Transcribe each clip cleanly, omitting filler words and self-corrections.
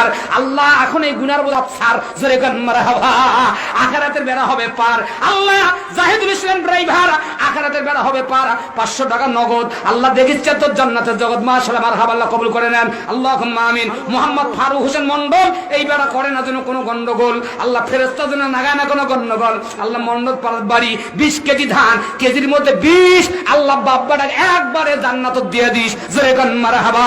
পার। আল্লাহ এখন এই গুনার বোঝা ছাড়, জোরে গান মারহাবা। আখিরাতের বেড়া হবে পার। আল্লাহ জাহিদুল ইসলাম ড্রাইভার, আখিরাতের বেড়া হবে পার। 500 টাকা নগদ আল্লাহ দেখিচ্ছে তোর জান্নাতের জগৎ। মাশাআল্লাহ, মারহাবা, আল্লাহ কবুল করে নেন। আল্লাহুম্মা আমিন। মোহাম্মদ ফারুক হোসেন মন্ডল, এই বেড়া করে না যেন কোনো গন্ডগোল। আল্লাহ ফেরেশতা যেন নাগায় না কোনো গন্ডগোল। আল্লাহ মন্ডল পাড়ার বাড়ি 20 কেজি ধান, কেজির মধ্যে 20, আল্লাহ বাব্বাটা একবারে জান্নাত দিয়ে দিস, জোরে গান মারহাবা।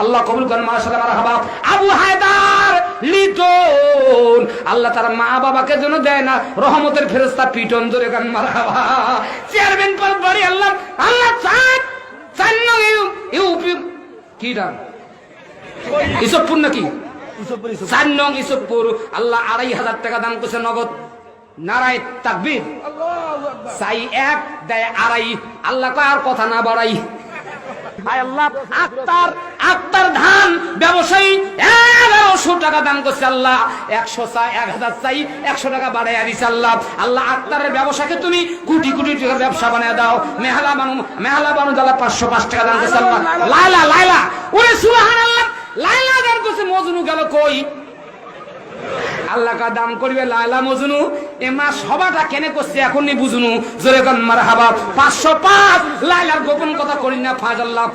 আল্লাহ কবুল করেন। মাশাআল্লাহ, মারহাবা। আবু হায়দার লিটন, আল্লাহ তার মা বাবাকে যেন দেয় না রহমতের ফেরেশতা পিটন, জোরে গান মারহাবা। চেয়ারম্যান পাড়ার বাড়ি আল্লাহ আল্লাহ চার নং ইউপি কি নাম ইসবপুর নাকি 4 নং ইসবপুর, আল্লাহ 2,500 টাকা দান করছে নগদ। নারায় তাকবীর। চাই 1 দেয় 2.5। আল্লাহ কয় আর কথা না বাড়াই। আয় আল্লাহ, আক্তার ধান ব্যবসায়ী 1100 টাকা দান করছে। আল্লাহ 100 চাই 1000 চাই 100 টাকা বাড়াইয়া দিছে। আল্লাহ আল্লাহ আক্তারের ব্যবসাকে তুমি কোটি কোটি টাকার ব্যবসা বানিয়ে দাও। মেহলা বানু আল্লাহ 505 টাকা দান করছে। আল্লাহ লাইলা ওরে সুবহানাল্লাহ, লাইলা দান করছে। মজনু গেল কই? আল্লাহ কা দান করবে লাইলা মজনু। এ মা সবাটা কেনে করছে এখনই বুঝুনু, জোরে গান মারহাবা। 505 লাইলার গোপন কথা করি না ফাজ। আল্লাহ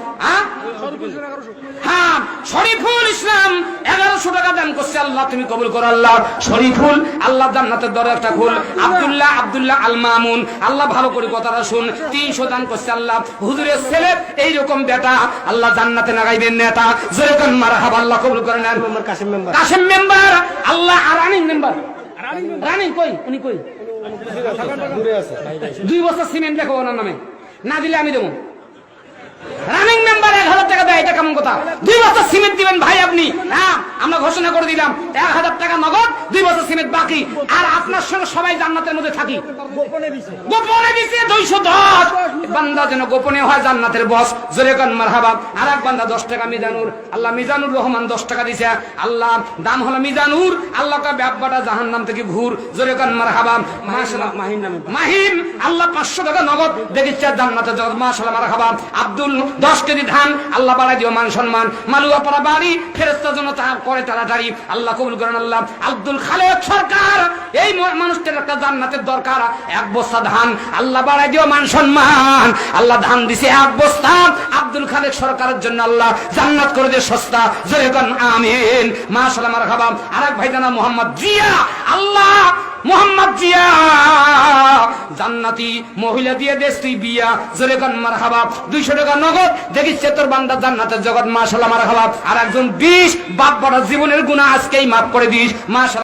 হ্যাঁ, শরীফুল ইসলাম 1100 টাকা দান করছে। আল্লাহ তুমি কবুল করো। আল্লাহ শরীফুল, আল্লাহ জান্নাতের দরজা খুল। আব্দুল্লাহ আল মামুন, আল্লাহ ভালো করে কথাটা শুন, 300 দান করছে। আল্লাহ হুজুরের ছেলে এইরকম বেটা, আল্লাহ জান্নাতে লাগাইবেন নেতা, জোরে গান মারহাবা। আল্লাহ কবুল করে নেন। কাসেম মেম্বার, আল্লাহ রানিং মেম্বার। রানিং কই? উনি কই? 2 বছর সিমেন্ট লেখো ওনার নামে, না দিলে আমি দেবো। রানিং মেম্বার 1000 টাকা দেয়, এটা কেমন কথা? 2 বছর সিমেন্ট দিবেন ভাই আপনি। হ্যাঁ, আমরা ঘোষণা করে দিলাম 1000 টাকা নগদ, 2 বছর সিমেন্ট বাকি। আর আপনার সঙ্গে সবাই জান্নাতের মধ্যে থাকি। গোপনে দিছে 210। বান্দা যেন গোপনে হয় জান্নাতের বস, জোরে গান মারহাবা। আর এক বান্দা 10 টাকা মিজানুর, আল্লাহ মিজানুর রহমান 10 টাকা দিছে। আল্লাহ দাম হলো মিজানুর, আল্লাহ কা ব্যাপারটা জাহান্নাম থেকে ঘুর, জোরে গান মারহাবা। মাশাআল্লাহ, মাহিম, আল্লাহ 500 টাকা নগদ দেখিচ্ছে জান্নাতের জগৎ। মাশাআল্লাহ, মারহাবা। আব্দুল 10 কেজি ধান, আল্লাহ বাড়াই দিও মান সম্মান। মালুয়া পাড়া বাড়ি ফেরেশতার জন্য তা করে তাড়াতাড়ি, আল্লাহ কবুল করেন। আল্লাহ আব্দুল খালেক সরকার, এই মানুষটার একটা জান্নাতের দরকার, 1 বস্তা ধান, আল্লাহ বাড়াই দিও মান সম্মান। আল্লাহ ধান দিছে 1 বস্তা আব্দুল খালেক সরকারের জন্য, আল্লাহ জান্নাত করে দে সস্তা, জোরে গান আমিন। মাশাআল্লাহ, মারহাবা। আরেক ভাই জানা মোহাম্মদ জিয়া, আল্লাহ মোহাম্মদ জিয়া জান্নাতি মহিলা দিয়ে দেশ তুই বিয়া, জোরে গান মারহাবা। 200 টাকা নগদ দেখিচ্ছে তোর বান্দা জান্নাতের জগৎ। মাশাআল্লাহ, মারহাবা। আর একজন 20 বাপ বড় জীবনের গুনাহ আজকেই মাফ করে দিস। মাশাআল্লাহ।